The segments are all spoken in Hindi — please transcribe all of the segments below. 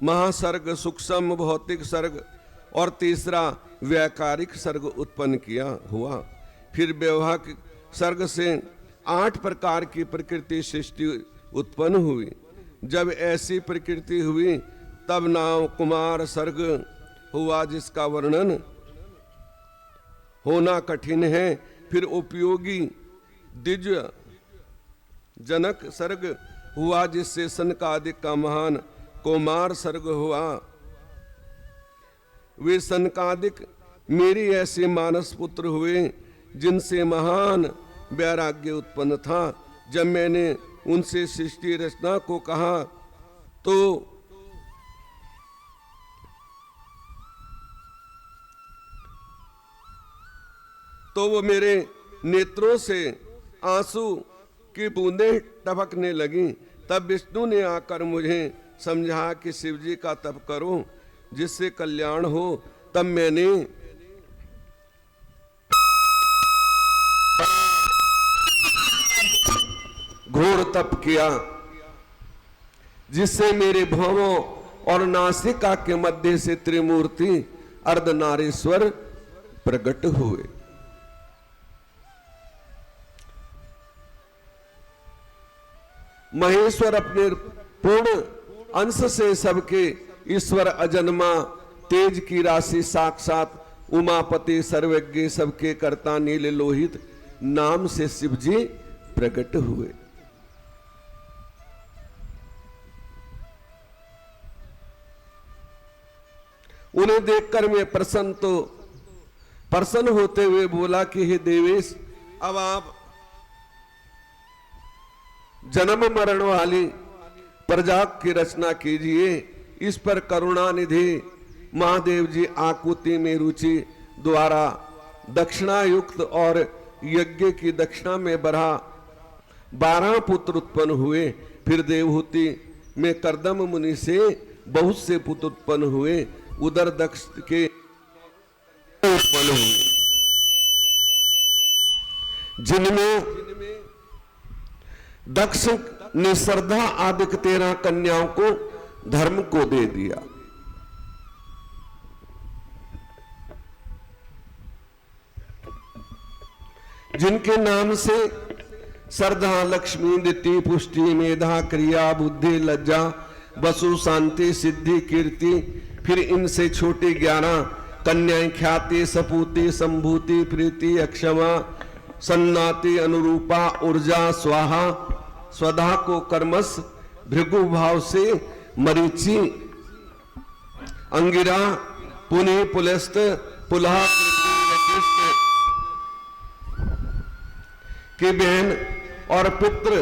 महासर्ग, सूक्ष्म भौतिक सर्ग और तीसरा व्याकारिक सर्ग उत्पन्न किया हुआ। फिर व्यवहारिक सर्ग से 8 प्रकार की प्रकृति सृष्टि उत्पन्न हुई। जब ऐसी प्रकृति हुई तब नाम कुमार सर्ग हुआ, जिसका वर्णन होना कठिन है। फिर उपयोगी द्विज जनक सर्ग हुआ, जिससे सनकादिक का महान कुमार सर्ग हुआ। वे सनकादिक मेरी ऐसे मानस पुत्र हुए जिनसे महान वैराग्य उत्पन्न था। जब मैंने उनसे सृष्टि रचना को कहा तो वो मेरे नेत्रों से आंसू की बूंदें टपकने लगी। तब विष्णु ने आकर मुझे समझा कि शिव जी का तप करो जिससे कल्याण हो। तब मैंने घोर तप किया, जिससे मेरे भवों और नासिका के मध्य से त्रिमूर्ति अर्धनारीश्वर प्रकट हुए। महेश्वर अपने पूर्ण अंश से सबके ईश्वर अजन्मा तेज की राशि साक्षात उमापति सर्वज्ञ सबके कर्ता नील लोहित नाम से शिव जी प्रकट हुए। उन्हें देखकर मैं प्रसन्न होते हुए बोला कि हे देवेश, अब आप जन्म मरण वाली प्रजा की रचना कीजिए। इस पर करुणानिधि महादेव जी आकुति में रुचि द्वारा दक्षिणा युक्त और यज्ञ की दक्षिणा में 12 पुत्र उत्पन्न हुए। फिर देवहूति में कर्दम मुनि से बहुत से पुत्र उत्पन्न हुए। उधर दक्ष के उत्पन्न हुए, जिनमें दक्ष ने श्रद्धा आदि 13 कन्याओं को धर्म को दे दिया। जिनके नाम से श्रद्धा, लक्ष्मी, दिति, पुष्टि, मेधा, क्रिया, बुद्धि, लज्जा, वसु, शांति, सिद्धि, कीर्ति। फिर इनसे छोटी 11 कन्याएं ख्याति, सपूति, संभूति, प्रीति, अक्षमा, सन्नाति, अनुरूपा, ऊर्जा, स्वाहा, स्वधा को कर्मस, भृगु भाव से मरीचि, अंगिरा, पुनि, पुलस्त, पुलहा के बहन और पुत्र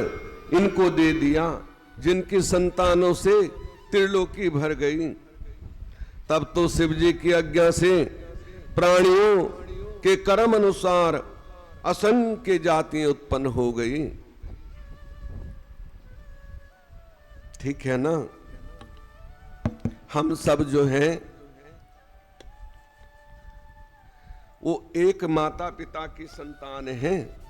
इनको दे दिया, जिनकी संतानों से त्रिलोकी भर गई। तब तो शिव जी की आज्ञा से प्राणियों के कर्म अनुसार असंख्य जातियां उत्पन्न हो गई। ठीक है ना? हम सब जो हैं वो एक माता पिता की संतान हैं।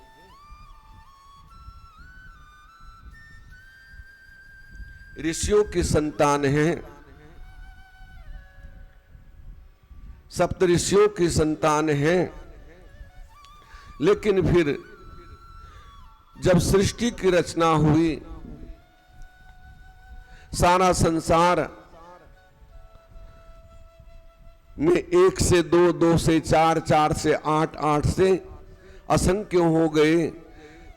ऋषियों की संतान हैं, सप्त ऋषियों की संतान हैं। लेकिन फिर जब सृष्टि की रचना हुई, सारा संसार में 1 से 2, 2 से 4, 4 से 8, 8 से असंख्य हो गए।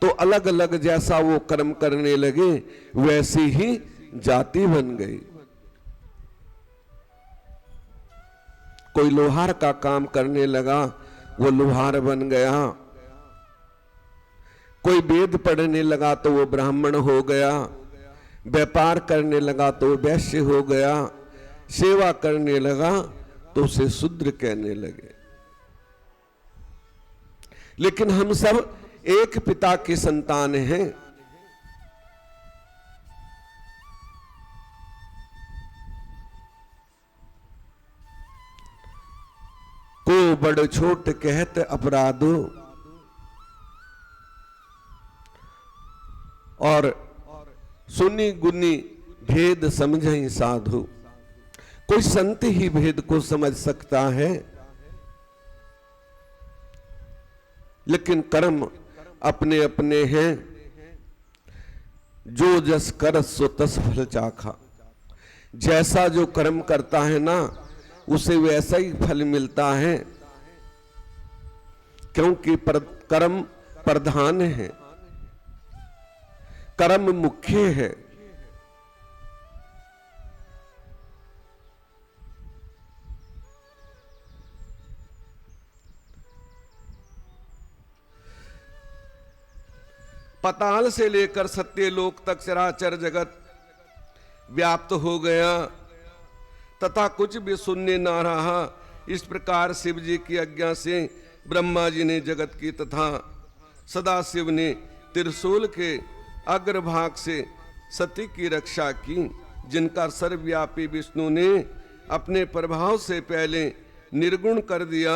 तो अलग अलग जैसा वो कर्म करने लगे वैसी ही जाति बन गई। कोई लोहार का काम करने लगा, वो लोहार बन गया। कोई वेद पढ़ने लगा तो वो ब्राह्मण हो गया। व्यापार करने लगा तो वो वैश्य हो गया। सेवा करने लगा तो उसे शूद्र कहने लगे। लेकिन हम सब एक पिता की संतान हैं। को बड़ छोट कहत अपराधो, और सुनी गुनी भेद समझई साधु। कोई संत ही भेद को समझ सकता है, लेकिन कर्म अपने अपने हैं। जो जस कर सो तस फल चाखा। जैसा जो कर्म करता है ना, उसे वैसा ही फल मिलता है, क्योंकि कर्म प्रधान है, कर्म मुख्य है। पाताल से लेकर सत्यलोक तक चराचर जगत व्याप्त हो गया तथा कुछ भी शून्य ना रहा। इस प्रकार शिव जी की आज्ञा से ब्रह्मा जी ने जगत की तथा सदाशिव ने त्रिशूल के अग्रभाग से सती की रक्षा की, जिनका सर्वव्यापी विष्णु ने अपने प्रभाव से पहले निर्गुण कर दिया,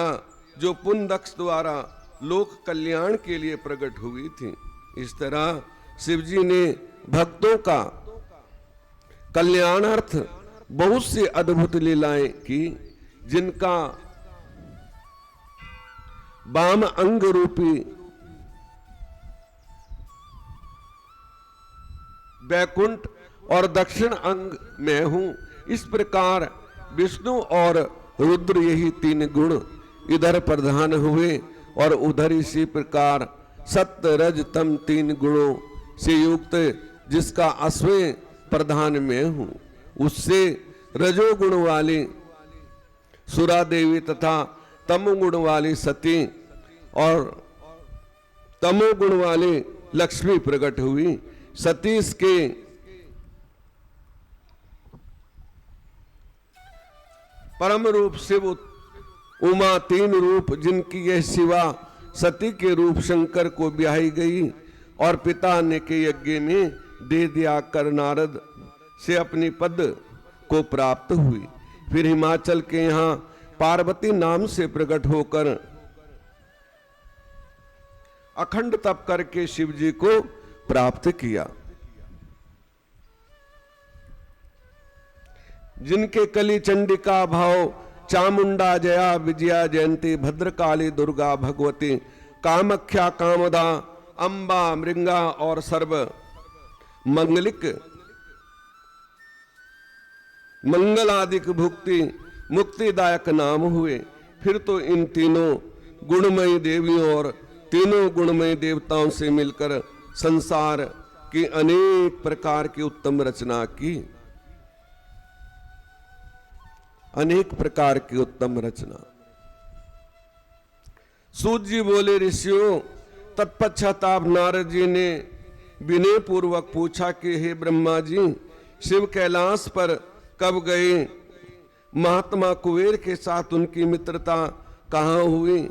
जो पुंदक्ष द्वारा लोक कल्याण के लिए प्रकट हुई थी। इस तरह शिव जी ने भक्तों का कल्याणार्थ बहुत सी अद्भुत लीलाएं की, जिनका वाम अंग रूपी वैकुंठ और दक्षिण अंग में हूं। इस प्रकार विष्णु और रुद्र यही तीन गुण इधर प्रधान हुए और उधर इसी प्रकार सत्य रज तम तीन गुणों से युक्त, जिसका अश्वय प्रधान में हूं, उससे रजोगुण वाली सुरा देवी तथा तमोगुण वाली सती और तमोगुण वाली लक्ष्मी प्रकट हुई। सतीश के परम रूप शिव उमा तीन रूप, जिनकी यह शिवा सती के रूप शंकर को ब्याही गई और पिता ने के यज्ञ में दे दिया कर नारद से अपनी पद को प्राप्त हुई। फिर हिमाचल के यहाँ पार्वती नाम से प्रकट होकर अखंड तप करके शिव जी को प्राप्त किया। जिनके कली चंडिका भाव चामुंडा जया विजया जयंती भद्रकाली दुर्गा भगवती कामख्या कामदा अंबा मृंगा और सर्व मंगलिक मंगलादिक भुक्ति मुक्तिदायक नाम हुए। फिर तो इन तीनों गुणमयी देवियों और तीनों गुणमयी देवताओं से मिलकर संसार की अनेक प्रकार की उत्तम रचना की, अनेक प्रकार की उत्तम रचना। सूत जी बोले, ऋषियों, तत्पश्चाताप नारद जी ने विनय पूर्वक पूछा कि हे ब्रह्मा जी, शिव कैलाश पर कब गए? महात्मा कुबेर के साथ उनकी मित्रता कहाँ हुई?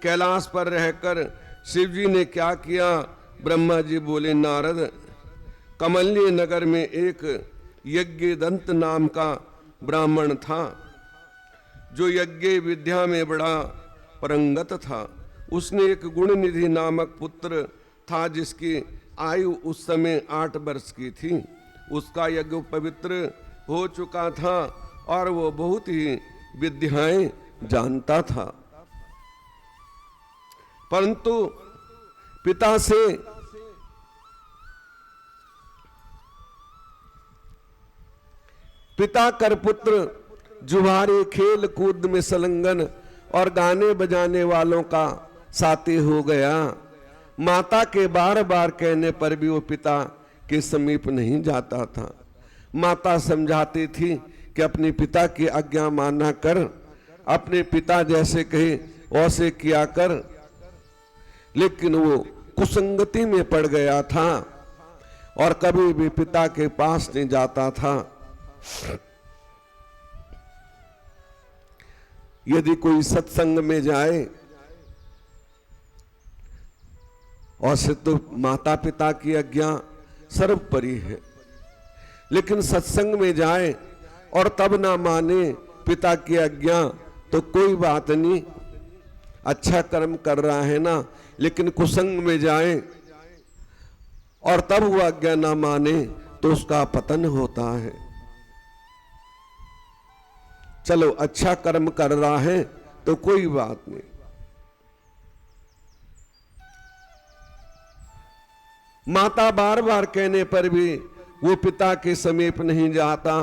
कैलाश पर रहकर शिव जी ने क्या किया? ब्रह्मा जी बोले, नारद, कमल्य नगर में एक यज्ञ दंत नाम का ब्राह्मण था, जो यज्ञ विद्या में बड़ा परंगत था। उसने एक गुणनिधि नामक पुत्र था, जिसकी आयु उस समय 8 वर्ष की थी। उसका यज्ञ पवित्र हो चुका था और वो बहुत ही विद्याएं जानता था, परंतु पिता से पिता कर पुत्र जुहारे खेल कूद में संलग्न और गाने बजाने वालों का साथी हो गया। माता के बार बार कहने पर भी वो पिता के समीप नहीं जाता था। माता समझाती थी कि अपने पिता की आज्ञा माना कर, अपने पिता जैसे कहे वैसे किया कर, लेकिन वो कुसंगति में पड़ गया था और कभी भी पिता के पास नहीं जाता था। यदि कोई सत्संग में जाए और से तो माता पिता की आज्ञा सर्वोपरि है, लेकिन सत्संग में जाए और तब ना माने पिता की आज्ञा तो कोई बात नहीं, अच्छा कर्म कर रहा है ना। लेकिन कुसंग में जाए और तब वो आज्ञा ना माने तो उसका पतन होता है। चलो अच्छा कर्म कर रहा है तो कोई बात नहीं। माता बार बार कहने पर भी वो पिता के समीप नहीं जाता,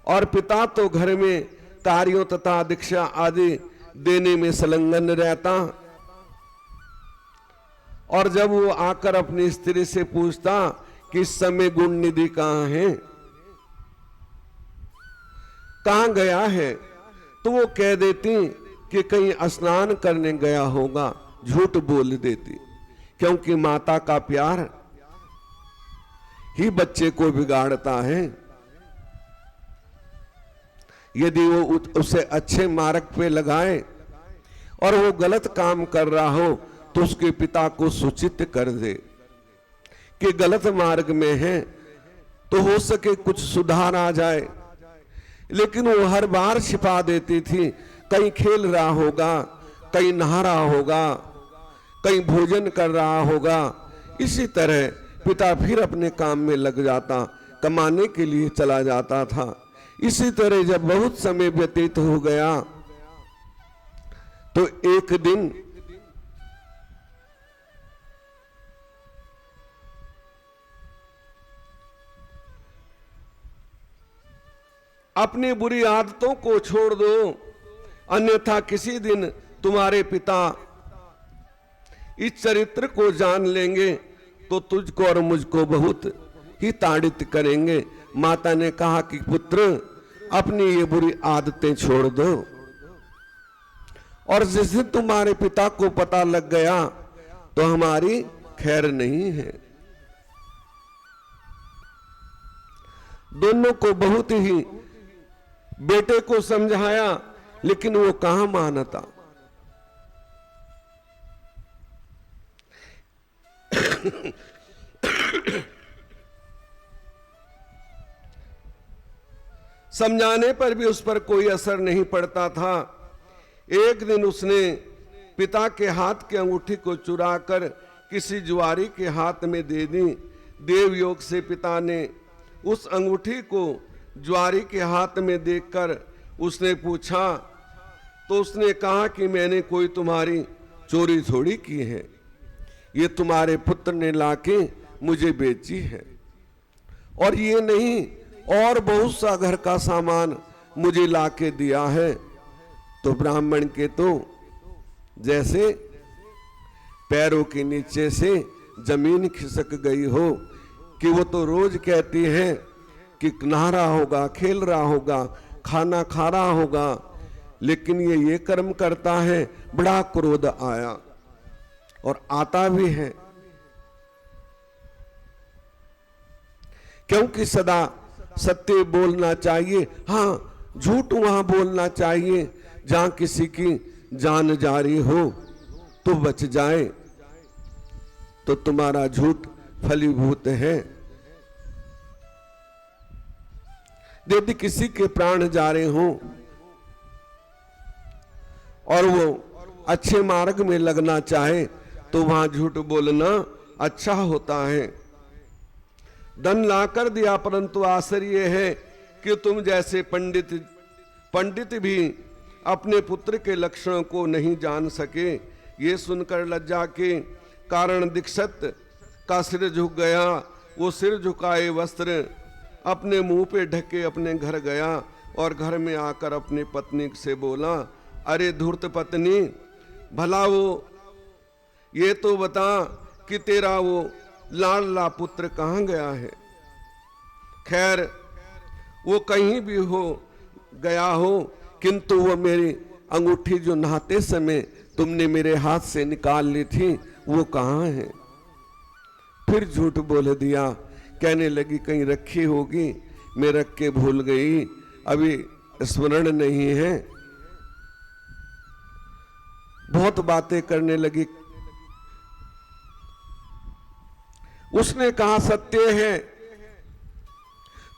और पिता तो घर में कार्यों तथा दीक्षा आदि देने में संलग्न रहता। और जब वो आकर अपनी स्त्री से पूछता कि इस समय गुण निधि कहां है, कहां गया है, तो वो कह देती कि कहीं स्नान करने गया होगा। झूठ बोल देती, क्योंकि माता का प्यार ही बच्चे को बिगाड़ता है। यदि वो उसे अच्छे मार्ग पे लगाए और वो गलत काम कर रहा हो तो उसके पिता को सूचित कर दे कि गलत मार्ग में है, तो हो सके कुछ सुधार आ जाए। लेकिन वो हर बार छिपा देती थी, कहीं खेल रहा होगा, कहीं नहा रहा होगा, कहीं भोजन कर रहा होगा। इसी तरह पिता फिर अपने काम में लग जाता, कमाने के लिए चला जाता था। इसी तरह जब बहुत समय व्यतीत हो गया तो एक दिन अपनी बुरी आदतों को छोड़ दो, अन्यथा किसी दिन तुम्हारे पिता इस चरित्र को जान लेंगे तो तुझको और मुझको बहुत ही ताड़ित करेंगे। माता ने कहा कि पुत्र, अपनी ये बुरी आदतें छोड़ दो, और जिस दिन तुम्हारे पिता को पता लग गया तो हमारी खैर नहीं है। दोनों को बहुत ही बेटे को समझाया, लेकिन वो कहां मानता। समझाने पर भी उस पर कोई असर नहीं पड़ता था। एक दिन उसने पिता के हाथ की अंगूठी को चुराकर किसी जुआरी के हाथ में दे दी। देव योग से पिता ने उस अंगूठी को जुआरी के हाथ में देखकर उसने पूछा, तो उसने कहा कि मैंने कोई तुम्हारी चोरी थोड़ी की है, ये तुम्हारे पुत्र ने लाके मुझे बेची है, और ये नहीं और बहुत सा घर का सामान मुझे लाके दिया है। तो ब्राह्मण के तो जैसे पैरों के नीचे से जमीन खिसक गई हो, कि वो तो रोज कहती है कि नहा रहा होगा, खेल रहा होगा, खाना खा रहा होगा, लेकिन ये कर्म करता है। बड़ा क्रोध आया, और आता भी है, क्योंकि सदा सत्य बोलना चाहिए। हाँ, झूठ वहां बोलना चाहिए जहां किसी की जान जारी हो तो बच जाए, तो तुम्हारा झूठ फलीभूत है। यदि किसी के प्राण जा रहे हों और वो अच्छे मार्ग में लगना चाहे तो वहां झूठ बोलना अच्छा होता है। धन लाकर दिया, परंतु आश्चर्य है कि तुम जैसे पंडित भी अपने पुत्र के लक्षणों को नहीं जान सके। ये सुनकर लज्जा के कारण दीक्षित का सिर झुक गया। वो सिर झुकाए वस्त्र अपने मुंह पे ढके अपने घर गया, और घर में आकर अपनी पत्नी से बोला, अरे धूर्त पत्नी, भला वो ये तो बता कि तेरा वो लाडला पुत्र कहाँ गया है। खैर वो कहीं भी हो गया हो, किंतु वो मेरी अंगूठी जो नहाते समय तुमने मेरे हाथ से निकाल ली थी, वो कहाँ है। फिर झूठ बोल दिया, कहने लगी कहीं रखी होगी, मैं रख के भूल गई, अभी स्मरण नहीं है। बहुत बातें करने लगी। उसने कहा सत्य है,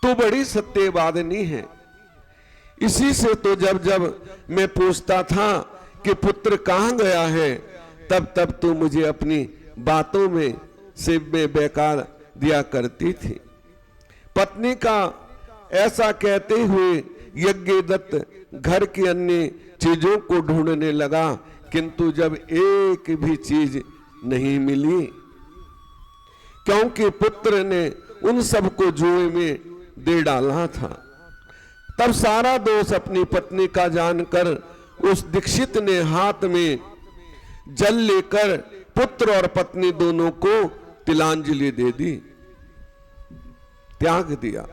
तू बड़ी सत्यवादिनी है। इसी से तो जब जब मैं पूछता था कि पुत्र कहां गया है, तब तब तू मुझे अपनी बातों में से बेकार दिया करती थी। पत्नी का ऐसा कहते हुए यज्ञदत्त घर की अन्य चीजों को ढूंढने लगा, किंतु जब एक भी चीज नहीं मिली, क्योंकि पुत्र ने उन सबको जुए में दे डाला था। तब सारा दोष अपनी पत्नी का जानकर उस दीक्षित ने हाथ में जल लेकर पुत्र और पत्नी दोनों को तिलांजलि दे दी, त्याग दिया।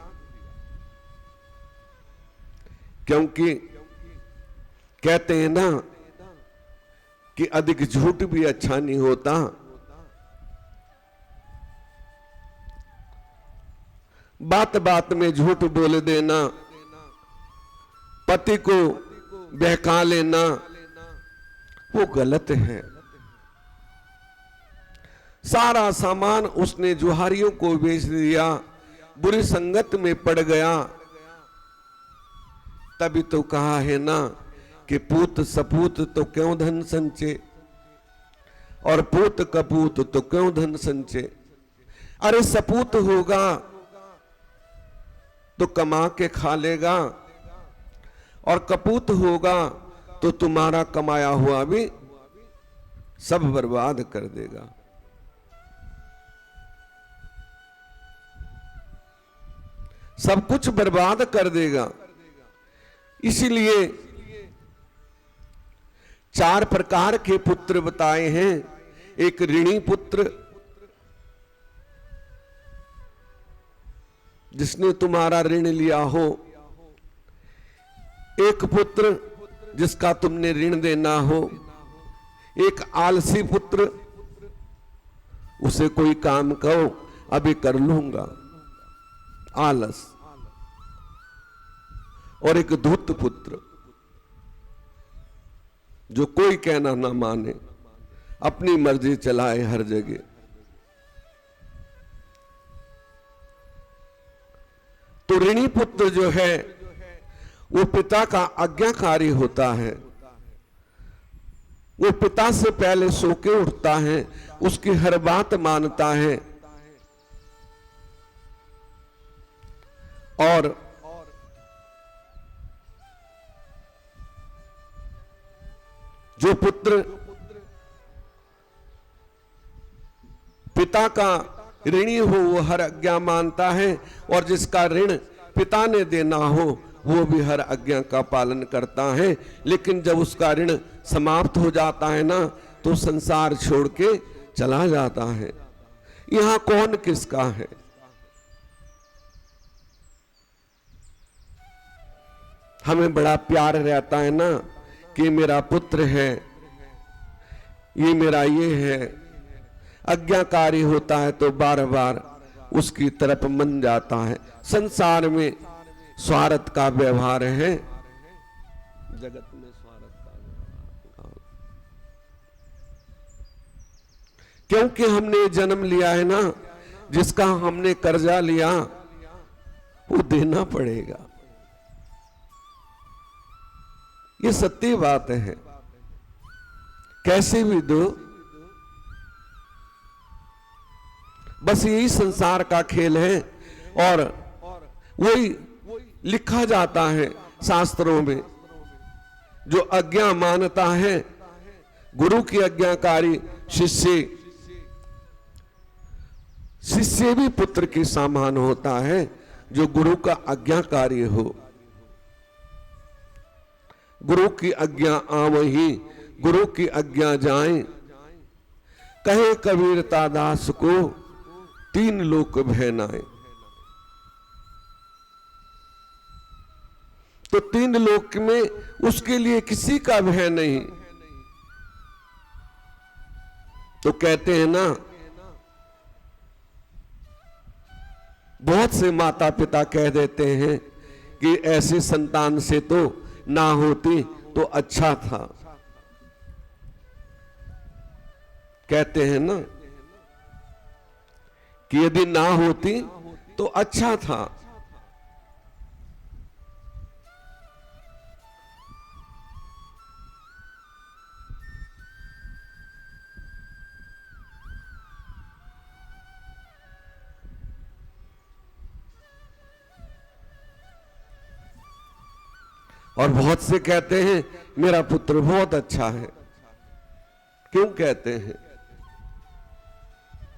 क्योंकि कहते हैं ना कि अधिक झूठ भी अच्छा नहीं होता। बात बात में झूठ बोल देना, पति को बहका लेना, वो गलत है। सारा सामान उसने जुहारियों को बेच दिया, बुरी संगत में पड़ गया। तभी तो कहा है ना कि पूत सपूत तो क्यों धन संचे, और पूत कपूत तो क्यों धन संचे। अरे सपूत होगा तो कमा के खा लेगा, और कपूत होगा तो तुम्हारा कमाया हुआ भी सब बर्बाद कर देगा। सब कुछ बर्बाद कर देगा। इसीलिए 4 प्रकार के पुत्र बताए हैं। एक ऋणी पुत्र, जिसने तुम्हारा ऋण लिया हो। एक पुत्र जिसका तुमने ऋण देना हो। एक आलसी पुत्र, उसे कोई काम कहो अभी कर लूंगा, आलस। और एक धूर्त पुत्र, जो कोई कहना ना माने, अपनी मर्जी चलाए हर जगह। तो ऋणी पुत्र जो है वो पिता का आज्ञाकारी होता है। वो पिता से पहले सो के उठता है, उसकी हर बात मानता है। और जो पुत्र पिता का ऋणी हो वो हर आज्ञा मानता है, और जिसका ऋण पिता ने देना हो वो भी हर आज्ञा का पालन करता है। लेकिन जब उसका ऋण समाप्त हो जाता है ना, तो संसार छोड़ के चला जाता है। यहां कौन किसका है? हमें बड़ा प्यार रहता है ना कि मेरा पुत्र है, ये मेरा ये है। आज्ञाकारी होता है तो बार बार उसकी तरफ मन जाता है। संसार में स्वार्थ का व्यवहार है, जगत में स्वार्थ का व्यवहार। क्योंकि हमने जन्म लिया है ना, जिसका हमने कर्जा लिया वो देना पड़ेगा। ये सत्य बात है। कैसे भी दो, बस यही संसार का खेल है। और वही लिखा जाता है शास्त्रों में। जो आज्ञा मानता है, गुरु की आज्ञाकारी शिष्य, शिष्य भी पुत्र के समान होता है जो गुरु का आज्ञाकारी हो। गुरु की आज्ञा आवही, गुरु की आज्ञा जाए। कहे कबीर दास को, 3 लोक भय नाए। तो 3 लोक में उसके लिए किसी का भय नहीं। तो कहते हैं ना, बहुत से माता पिता कह देते हैं कि ऐसी संतान से तो ना होती तो अच्छा था। कहते हैं ना कि यदि ना होती तो अच्छा था। और बहुत से कहते हैं मेरा पुत्र बहुत अच्छा है। क्यों कहते हैं?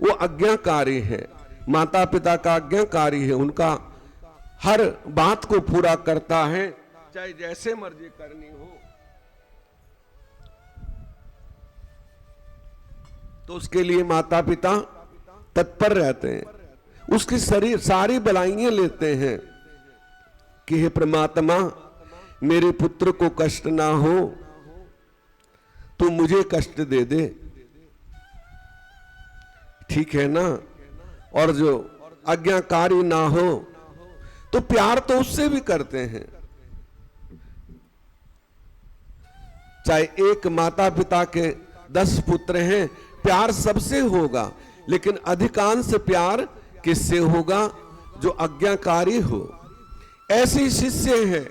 वो आज्ञाकारी है, माता पिता का आज्ञाकारी है, उनका हर बात को पूरा करता है, चाहे जैसे मर्जी करनी हो। तो उसके लिए माता पिता तत्पर रहते हैं, उसकी सारी भलाइयां लेते हैं कि हे परमात्मा, मेरे पुत्र को कष्ट ना हो, तू मुझे कष्ट दे दे, ठीक है ना। और जो आज्ञाकारी ना हो तो प्यार तो उससे भी करते हैं। चाहे एक माता पिता के 10 पुत्र हैं, प्यार सबसे होगा, लेकिन अधिकांश प्यार किससे होगा? जो आज्ञाकारी हो। ऐसे शिष्य है,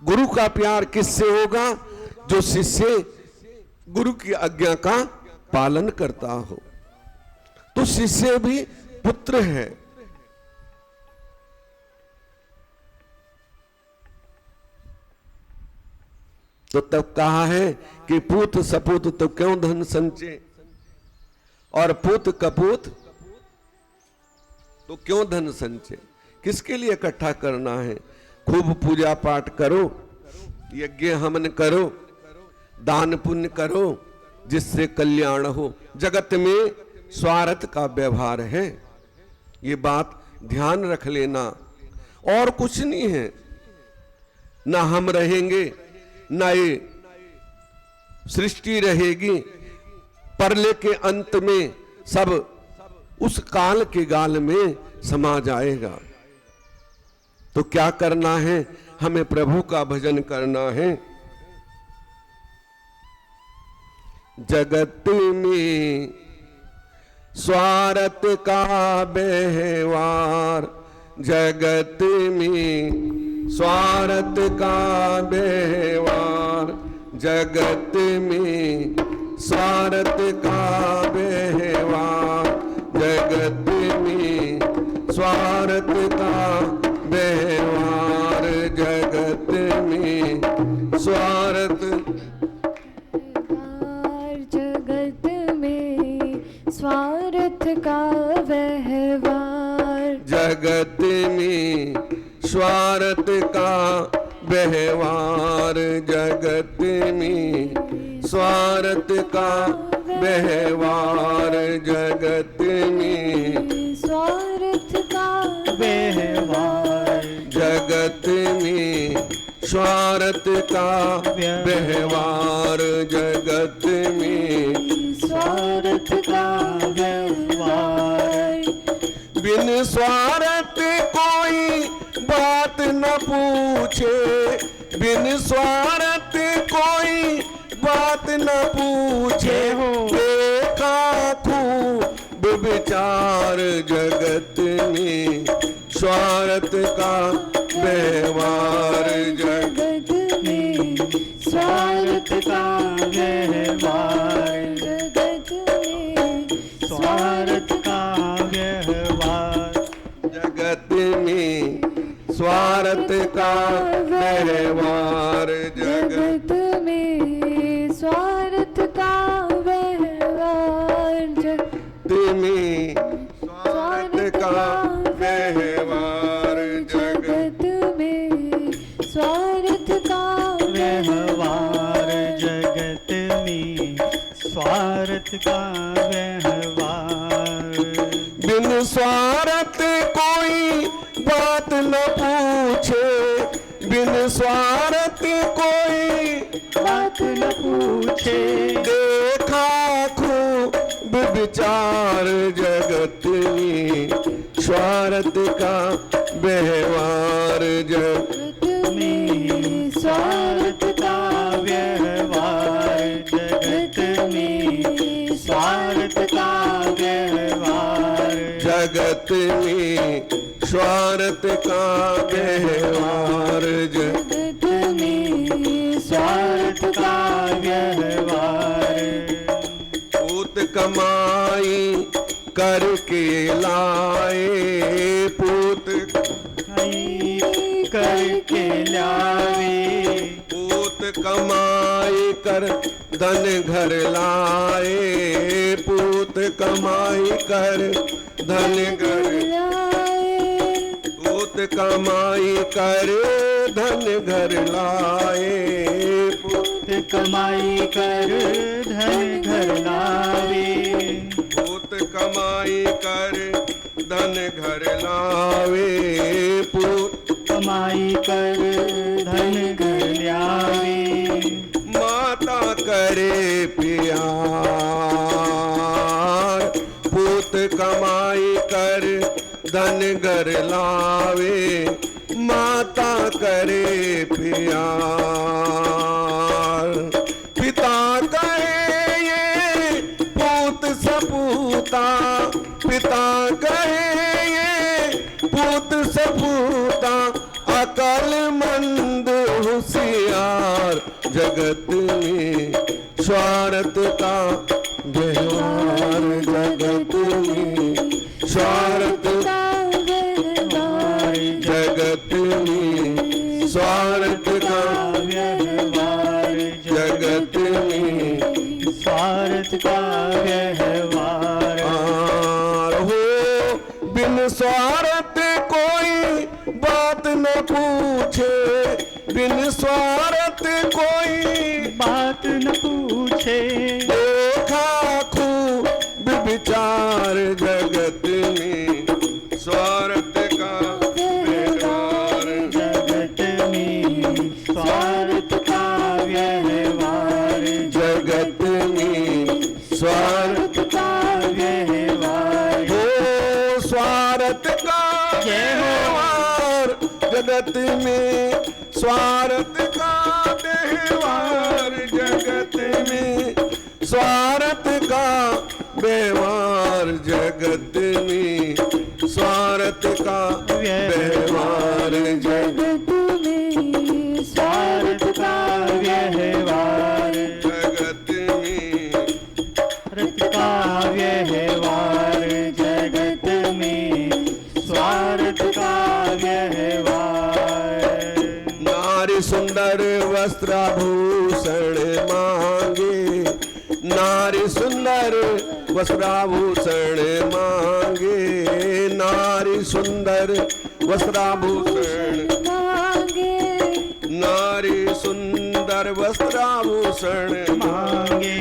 गुरु का प्यार किससे होगा? जो शिष्य गुरु की आज्ञा का पालन करता हो। तो शिष्य भी पुत्र है। तो तब कहा है कि पूत सपूत तो क्यों धन संचय, और पूत कपूत तो क्यों धन संचय। किसके लिए इकट्ठा करना है? खूब पूजा पाठ करो, यज्ञ हवन करो, दान पुण्य करो, जिससे कल्याण हो। जगत में स्वार्थ का व्यवहार है, ये बात ध्यान रख लेना। और कुछ नहीं है, ना हम रहेंगे, ना ये सृष्टि रहेगी। परले के अंत में सब उस काल के गाल में समा जाएगा। तो क्या करना है? हमें प्रभु का भजन करना है। जगत में स्वार्थ का व्यवहार, जगत में स्वार्थ का व्यवहार, जगत में स्वार्थ का व्यवहार, जगत में स्वार्थ का व्यवहार, जगत में स्वार्थ, जगत में स्वार्थ का व्यवहार, जगत में स्वार्थ का व्यवहार, जगत में स्वार्थ का व्यवहार, जगत में स्वार्थ का व्यवहार, जगत में स्वार्थ का व्यवहार, जगत में स्वार्थ का व्यवहार। बिन स्वार्थ कोई बात न पूछे, बिन स्वार्थ कोई बात न पूछे, देखा खूब विचार, जगत में स्वार्थ का व्यवहार, जगत में स्वार्थ का व्यवहार, जगत में स्वार्थ का व्यवहार, जगत में स्वार्थ का व्यवहार, जगत में स्वार्थ का व्यवहार, जगत में स्वार्थ का व्यवहार, जगत में स्वार्थ का व्यवहार, जगत में स्वार्थ का व्यवहार। बिन स्वार्थ कोई बात न पूछे, बिन स्वार्थ कोई बात न पूछे, देखा खूब विचार, जगत में स्वार्थ का व्यवहार, जगत में स्वार्थ का व्यवहार, जगत में स्वार्थ का व्यवहार, जगत में स्वार्थ का व्यवहार, जगत में स्वार्थ का व्यवहार। पूत कमाई करके लाए, पूत करके कमाई कर धन घर लाए, पूत कमाई कर धन घर, पूत कमाई कर धन घर लाए, पूत कमाई कर धन घर लावे, पूत कमाई कर धन घर लावे, पूत कमाई कर धन घर लावे, माता करे प्यार, पूत कमाई कर धन घर लावे, माता करे प्यार, पिता कहे ये पूत सपूता, पिता कहे ये पूत सपूता, अकलमंद होशियार, जगत में स्वार्थ का व्यवहार, जगत में स्वार्थ का व्यवहार, जगत में स्वार्थ का व्यवहार, जगत में स्वार्थ का व्यवहार, हो बिन स्वार्थ कोई बात न पूछे, बिन स्वार्थ कोई बात न पूछे, देखा खूब विचार, जगत में स्वार्थ का व्यवहार, जगत में स्वार्थ का व्यवहार, जगत में स्वार्थ का व्यवहार, हो स्वार्थ का व्यवहार, जगत में स्वार्थ का व्यवहार, जगत में स्वार्थ का व्यवहार, जगत में स्वार्थ का व्यवहार, जगत में स्वार्थ का व्यवहार, जगत में स्वार्थ का व्यवहार, जगत में स्वार्थ का व्यवहार, नारी सुंदर वस्त्राभूषण मांगे, नारी सुंदर वस्त्राभूषण मांगे, नारी सुंदर वस्त्राभूषण मांगे, नारी सुंदर वस्त्राभूषण मांगे,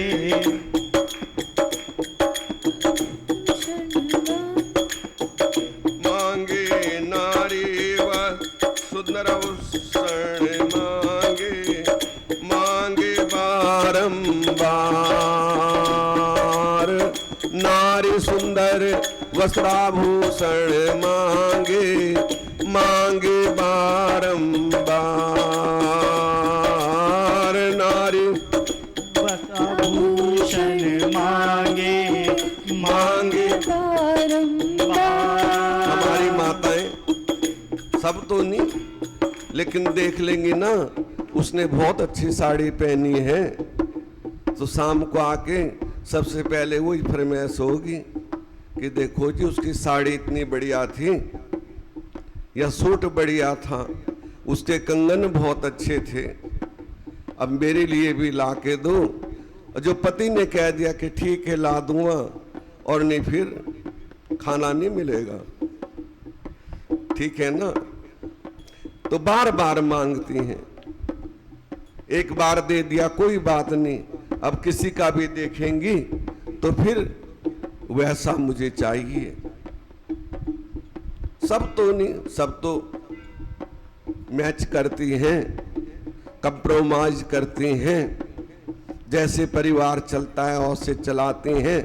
मांगे, नारी सुंदर भूषण मांगे, मांगे बारंबार, नारी सुंदर वस्त्राभूषण मांगे, मांगे बारंबार, नारी वस्त्राभूषण मांगे, मांगे। बारंबार, हमारी माताएं सब तो नहीं, लेकिन देख लेंगी ना, उसने बहुत अच्छी साड़ी पहनी है, तो शाम को आके सबसे पहले वही फरमाइश होगी कि देखो जी उसकी साड़ी इतनी बढ़िया थी, या सूट बढ़िया था, उसके कंगन बहुत अच्छे थे, अब मेरे लिए भी ला के दो। जो पति ने कह दिया कि ठीक है ला दूंगा, और नहीं फिर खाना नहीं मिलेगा, ठीक है ना, तो बार बार मांगती हैं। एक बार दे दिया कोई बात नहीं, अब किसी का भी देखेंगी तो फिर वैसा मुझे चाहिए। सब तो नहीं, सब तो मैच करती हैं, कंप्रोमाइज करती हैं, जैसे परिवार चलता है और से चलाते हैं।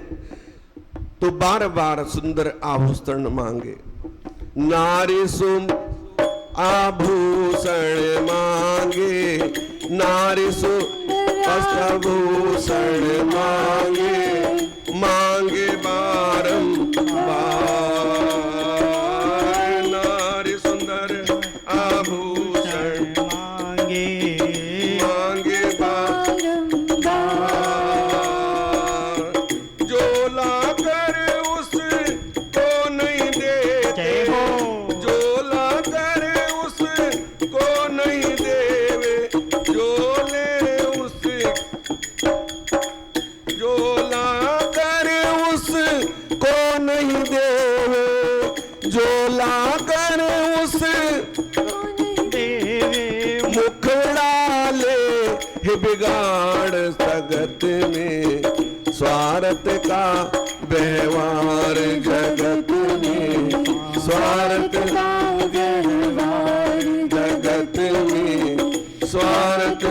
तो बार बार सुंदर आभूषण मांगे, नारी सुम आभूषण मांगे, नारी सु वस्त्रभूषण मांगे, मांगे बारंबार, नारी सुंदर आभूषण मांगे, मांगे बारंबार, जो लाकर उसको नहीं देते, जो लाकर उसको नहीं देवे, जो ले देवे मुखड़ा ले हे बिगाड़ सगत में, स्वार्थ का व्यवहार जगत में, स्वार्थ का व्यवहार जगत में, स्वार्थ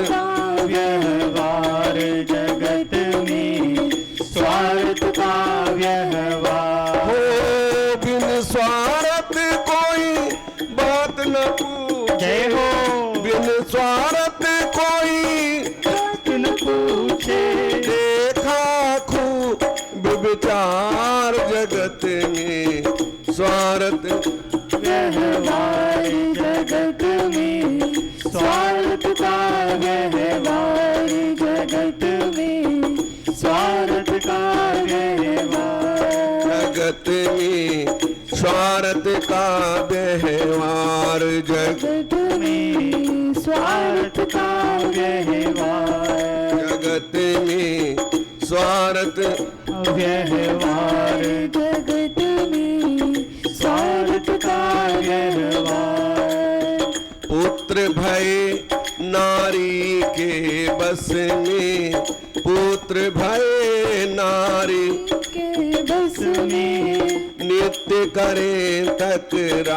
व्यवहार जगत में, स्वार्थ का व्यवहार। हो बिन स्वार्थ कोई बात न पूछे, जय हो बिन स्वार्थ कोई बात न पूछे, देखा खूब विचार जगत में, स्वार्थ व्यवहार जगत में, स्वार्थ का व्यवहार जगत में, स्वार्थ का व्यवहार जगत में, स्वार्थ का व्यवहार जगत में, स्वार्थ का व्यवहार जगत में, स्वार्थ व्यवहार जगत में, स्वार्थ का व्यवहार पुत्र भय नारी के बस में, पुत्र भय नारी के बस में, नित्य करें तकरार,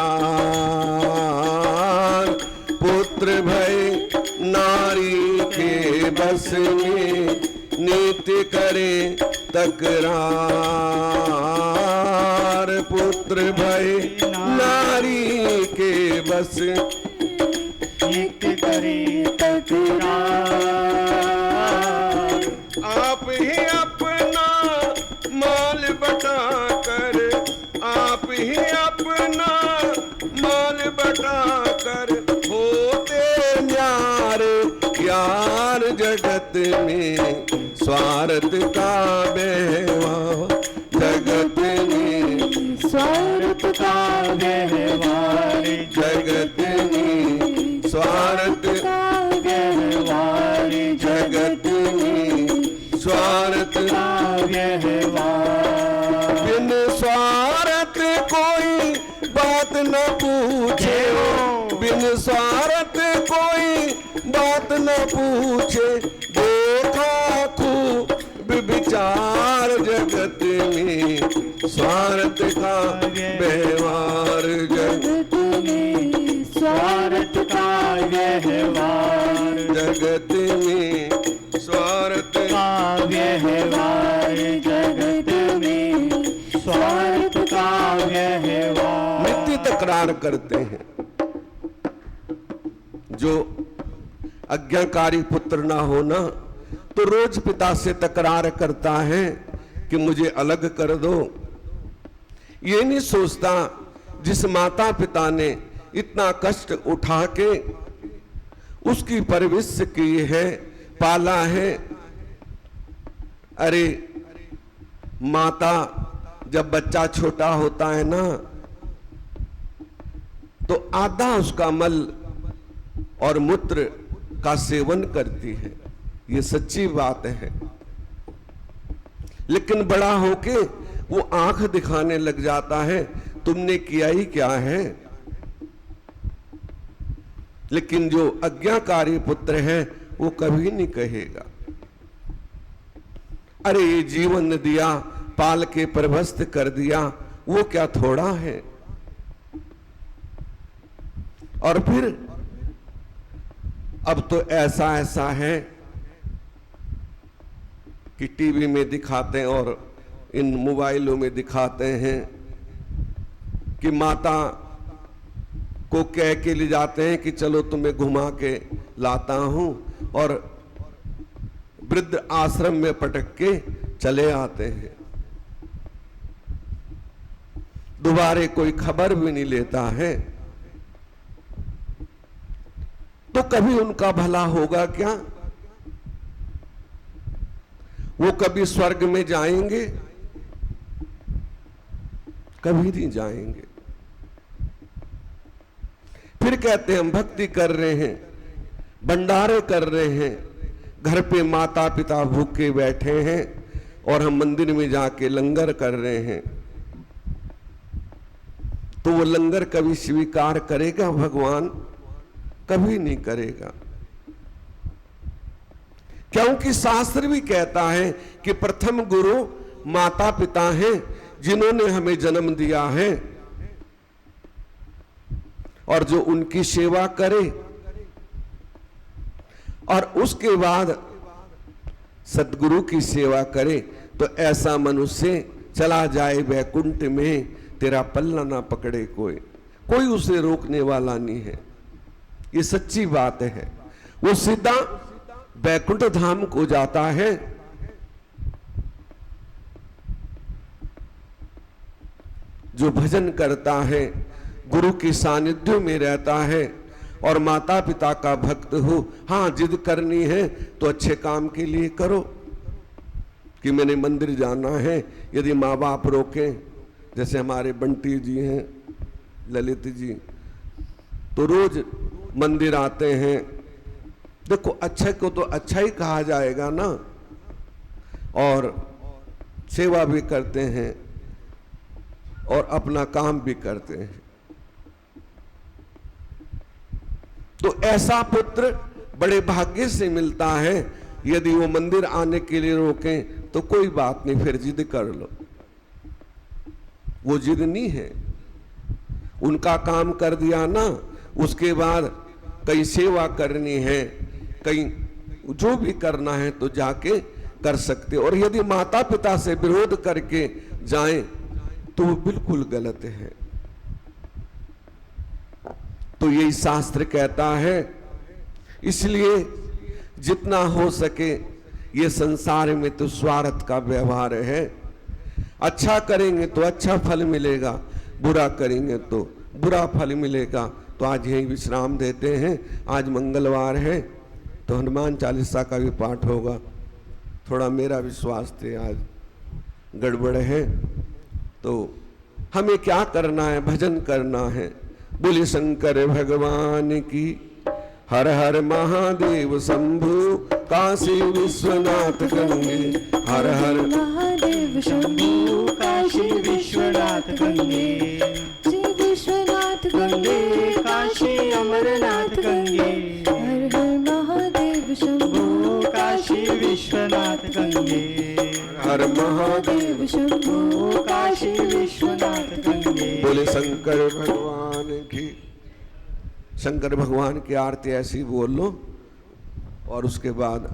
पुत्र भय नारी के बस में, नित्य करें तकरार, पुत्र भय नारी के बस नित्य करे तकरार। आप ही अपना माल बटा कर, आप ही अपना माल बटा कर, होते न्यार यार जगत में, स्वार्थ का व्यवहार जगत में, स्वार्थ का व्यवहार जगत में, स्वार्थ का व्यवहार जगत में, स्वार्थ व्यवहार। बिन स्वार्थ कोई बात न पूछे, बिन स्वार्थ कोई बात न पूछे, देखा खूब विचार जगत में, स्वार्थ का व्यवहार जगत में, स्वार्थ का व्यवहार जगत में, स्वार्थ का व्यवहार जगत में, स्वार्थ का व्यवहार। नित्य तकरार करते हैं। जो आज्ञाकारी पुत्र ना होना तो रोज पिता से तकरार करता है कि मुझे अलग कर दो। ये नहीं सोचता जिस माता पिता ने इतना कष्ट उठा के उसकी परवरिश की है, पाला है। अरे माता जब बच्चा छोटा होता है ना तो आधा उसका मल और मूत्र का सेवन करती है, ये सच्ची बात है। लेकिन बड़ा होके वो आंख दिखाने लग जाता है, तुमने किया ही क्या है। लेकिन जो आज्ञाकारी पुत्र है वो कभी नहीं कहेगा, अरे ये जीवन दिया, पाल के प्रभस्त कर दिया, वो क्या थोड़ा है। और फिर अब तो ऐसा ऐसा है कि टीवी में दिखाते हैं और इन मोबाइलों में दिखाते हैं कि माता को कह के ले जाते हैं कि चलो तुम्हें घुमा के लाता हूं, और वृद्ध आश्रम में पटक के चले आते हैं। दोबारे कोई खबर भी नहीं लेता है। तो कभी उनका भला होगा क्या? वो कभी स्वर्ग में जाएंगे? कभी नहीं जाएंगे। फिर कहते हैं हम भक्ति कर रहे हैं, भंडारे कर रहे हैं, घर पे माता पिता भूखे बैठे हैं और हम मंदिर में जाके लंगर कर रहे हैं। तो वो लंगर कभी स्वीकार करेगा भगवान? कभी नहीं करेगा। क्योंकि शास्त्र भी कहता है कि प्रथम गुरु माता पिता हैं, जिन्होंने हमें जन्म दिया है, और जो उनकी सेवा करे और उसके बाद सद्गुरु की सेवा करे, तो ऐसा मनुष्य चला जाए वैकुंठ में, तेरा पल्ला ना पकड़े कोई, कोई उसे रोकने वाला नहीं है। ये सच्ची बात है। वो सीधा वैकुंठ धाम को जाता है। जो भजन करता है, गुरु की सानिध्य में रहता है और माता पिता का भक्त हो। हाँ, जिद करनी है तो अच्छे काम के लिए करो कि मैंने मंदिर जाना है। यदि माँ बाप रोकें, जैसे हमारे बंटी जी हैं, ललित जी, तो रोज मंदिर आते हैं। देखो, अच्छे को तो अच्छा ही कहा जाएगा ना, और सेवा भी करते हैं और अपना काम भी करते हैं। तो ऐसा पुत्र बड़े भाग्य से मिलता है। यदि वो मंदिर आने के लिए रोकें तो कोई बात नहीं, फिर जिद कर लो। वो जिद नहीं है, उनका काम कर दिया ना, उसके बाद कहीं सेवा करनी है, कहीं जो भी करना है तो जाके कर सकते। और यदि माता पिता से विरोध करके जाएं तो वो बिल्कुल गलत है। तो यही शास्त्र कहता है। इसलिए जितना हो सके, ये संसार में तो स्वार्थ का व्यवहार है। अच्छा करेंगे तो अच्छा फल मिलेगा, बुरा करेंगे तो बुरा फल मिलेगा। तो आज यही विश्राम देते हैं। आज मंगलवार है तो हनुमान चालीसा का भी पाठ होगा। थोड़ा मेरा विश्वास थे आज गड़बड़ है, तो हमें क्या करना है? भजन करना है। बोले शंकर भगवान की। हर हर महादेव शंभु, काशी विश्वनाथ गंगे। हर हर महादेव शंभु, काशी विश्वनाथ गंगे। श्री विश्वनाथ गंगे, काशी अमरनाथ गंगे। हर हर महादेव शंभु, काशी विश्वनाथ गंगे। हर महादेव। देव शंभु, काशी विश्वनाथ गंगे। बोले शंकर भगवान की। शंकर भगवान की आरती ऐसी बोल लो और उसके बाद